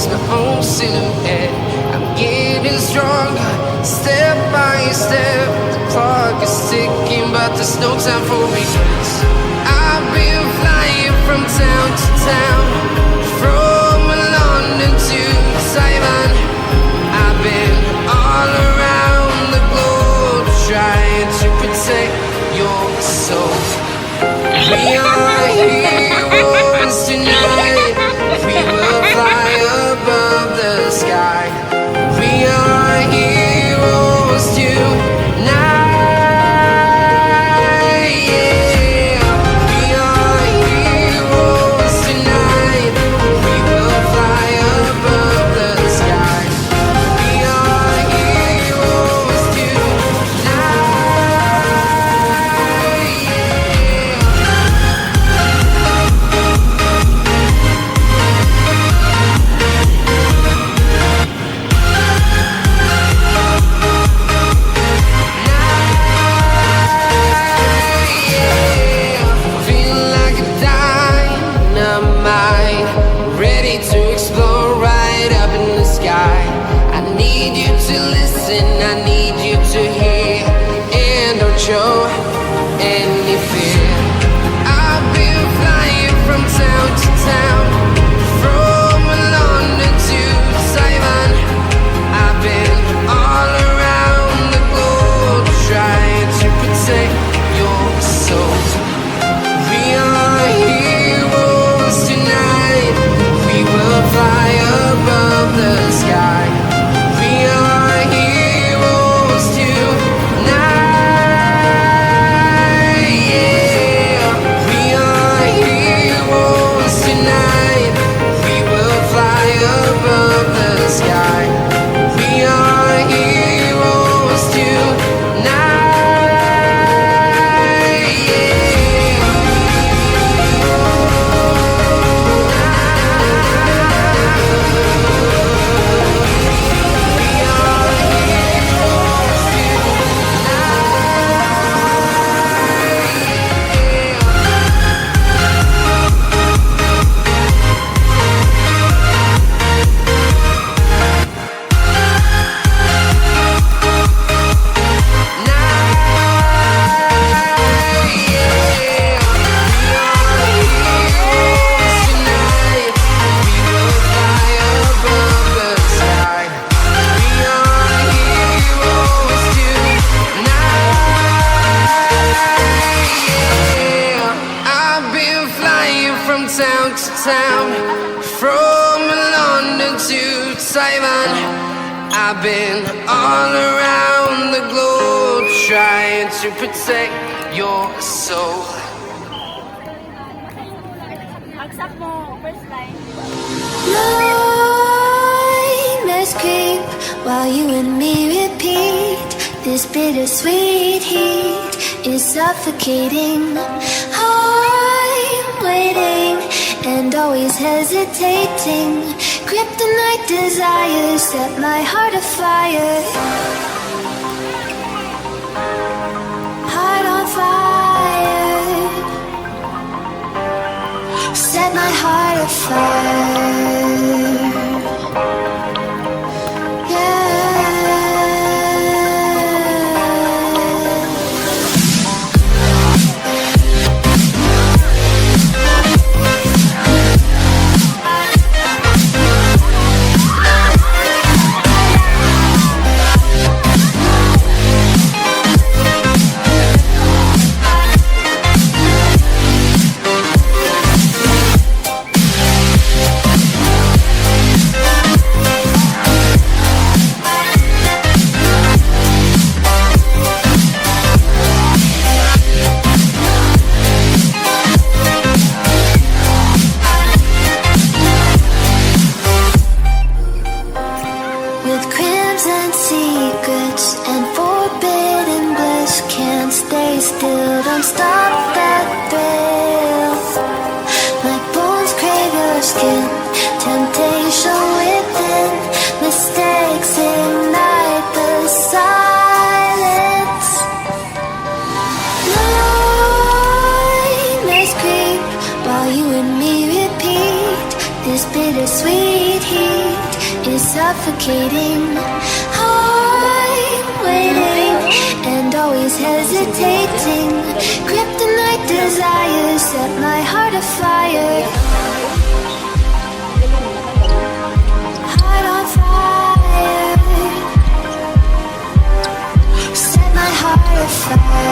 just my own silhouette. I'm getting stronger, step by step. The clock is ticking, but there's no time for regrets. I've been flying from town to town, from London to Taiwan. I've been all around the globe, trying to protect your soul. We are heroes tonight. We will fly above the sky. We are heroes tonight. Yeah. We are heroes tonight. We will fly above the sky. We are heroes tonight. Feel like a dynamite, ready to explore right up in the sky. I need you to listen, I need you to hear, and don't show any fear. I've been flying from town to town, from London to Taiwan. I've been all around the globe, trying to protect your soul. We are heroes tonight. We will fly above the sky. We are heroes tonight. Yeah. We are heroes tonight. We will fly above the sky. We are heroes tonight. Yeah. Town to town, from London to Taiwan. I've been all around the globe, trying to protect your soul. Accept mo, first line. Nightmares creep while you and me repeat. This bittersweet heat is suffocating. I'm waiting and always hesitating. Kryptonite desires set my heart afire. Heart on fire. Set my heart afire. Temptation within, mistakes ignite the silence. Nightmares creep while you and me repeat this bittersweet heat. suffocating. I'm waiting and always hesitating. Kryptonite desires set my heart afire. Heart on fire. Set my heart afire.